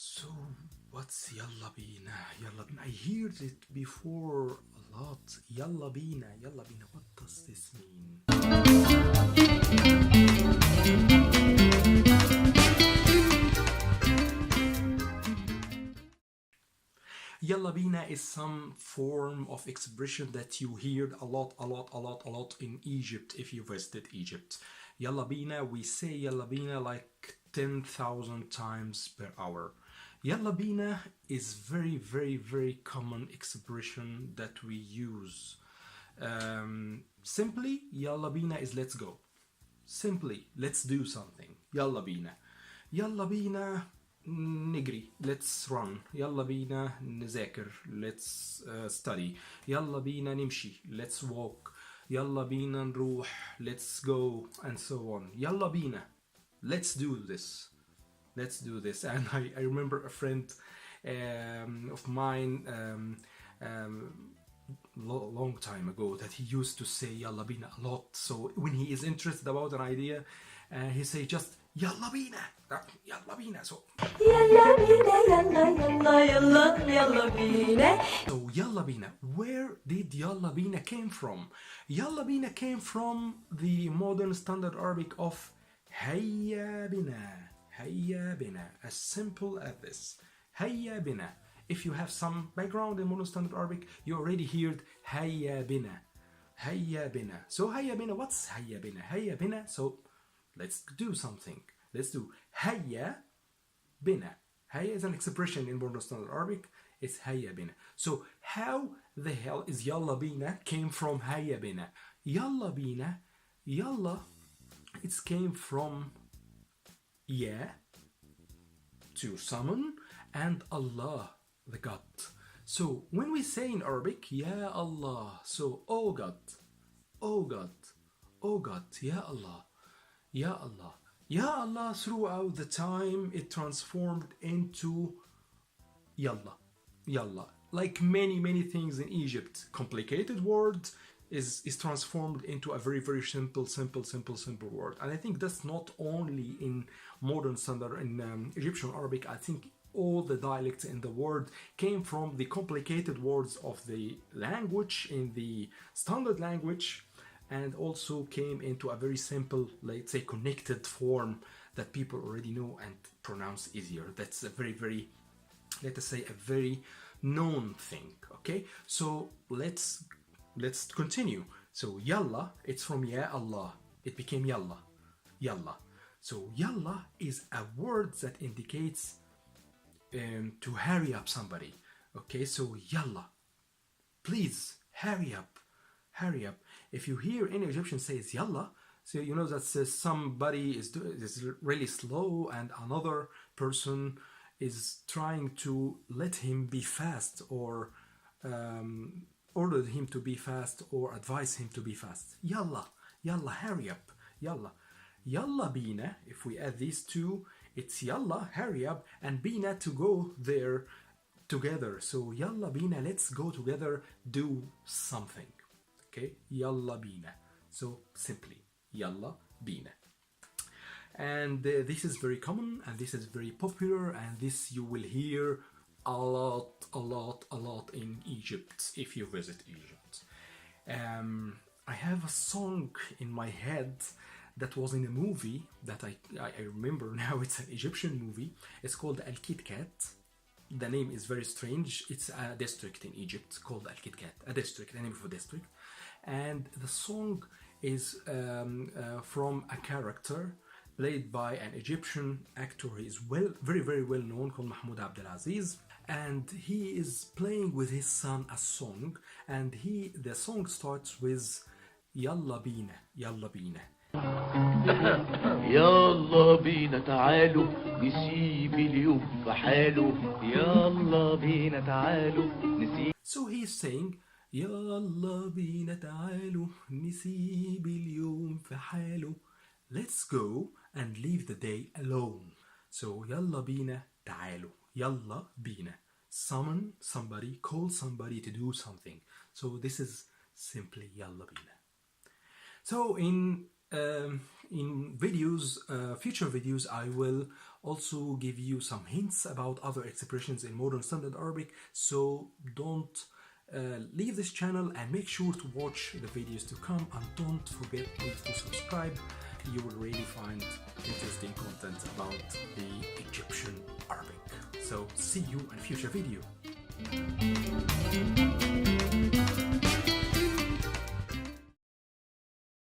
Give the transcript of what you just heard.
So, what's Yalla Beena? Yalla Beena. I heard it before a lot. Yalla Beena. Yalla Beena. What does this mean? Yalla Beena is some form of expression that you heard a lot in Egypt if you visited Egypt. Yalla Beena, we say Yalla Beena like 10,000 times per hour. Yalla Beena is very common expression that we use. Simply, Yalla Beena is let's go. Simply, let's do something. Yalla Beena. Yalla Beena نجري, let's run. يلا بينا نذاكر, let's study. يلا بينا نمشي, let's walk. يلا بينا نروح, let's go, and so on. يلا بينا, let's do this. Let's do this. And I remember a friend of mine long time ago that he used to say يلا بينا a lot. So when he is interested about an idea, he say just يلا بينا. يلا بينا. So يلا بينا يلا يلا يلا بينا. So يلا بينا. Where did يلا بينا came from? يلا بينا came from the modern standard Arabic of هيا بنا. هيا بنا. As simple as this. هيا بنا. If you have some background in modern standard Arabic, you already heard هيا بنا. هيا بنا. So هيا بنا. What's هيا بنا? هيا بنا. So let's do something. Let's do هيا بنا. هيا is an expression in modern standard Arabic. It's هيا بنا. So how the hell is يلا بينا came from هيا بنا? يلا بينا. يلا, it came from yeah, to summon, and Allah, the God. So when we say in Arabic Ya Allah, so oh God, oh God, oh God, Ya Allah, Ya Allah. Ya Allah, throughout the time it transformed into Yalla, Yalla. Like many things in Egypt, complicated word is transformed into a very simple word. And I think that's not only in modern standard, in Egyptian Arabic. I think all the dialects in the world came from the complicated words of the language in the standard language, and also came into a very simple, let's say, connected form that people already know and pronounce easier. That's a very, let us say, a very known thing. Okay, so let's continue. So Yalla, it's from Ya Allah. It became Yalla. Yalla. So Yalla is a word that indicates to hurry up somebody. Okay, so Yalla, please hurry up, hurry up. If you hear any Egyptian says Yalla, so you know that somebody is really slow and another person is trying to let him be fast, or order him to be fast, or advise him to be fast. Yalla, Yalla, hurry up, Yalla. Yalla Beena, if we add these two, it's Yalla, hurry up, and Beena, to go there together. So Yalla Beena, let's go together, do something. Okay, Yalla Beena. So simply, Yalla Beena. And this is very common, and this is very popular, and this you will hear a lot in Egypt if you visit Egypt. I have a song in my head that was in a movie that I remember now. It's an Egyptian movie. It's called Al Kit Kat. The name is very strange. It's a district in Egypt called Al Kit Kat, a district, a name of a district. And the song is from a character played by an Egyptian actor. He is very well known, called Mahmoud Abdelaziz, and he is playing with his son a song, and the song starts with Yalla Beena, Yalla Beena. يلا بينا تعالوا نسيب اليوم في حاله يلا بينا تعالوا نسيب. So he is saying يلا بينا تعالوا نسيب اليوم في حاله. Let's go and leave the day alone. So يلا بينا تعالوا. Yalla Beena. Summon somebody, call somebody to do something. So this is simply Yalla Beena. So in videos, future videos, I will also give you some hints about other expressions in modern standard Arabic. So don't leave this channel and make sure to watch the videos to come, and don't forget please to subscribe. You will really find interesting content about the Egyptian Arabic. So see you in a future video.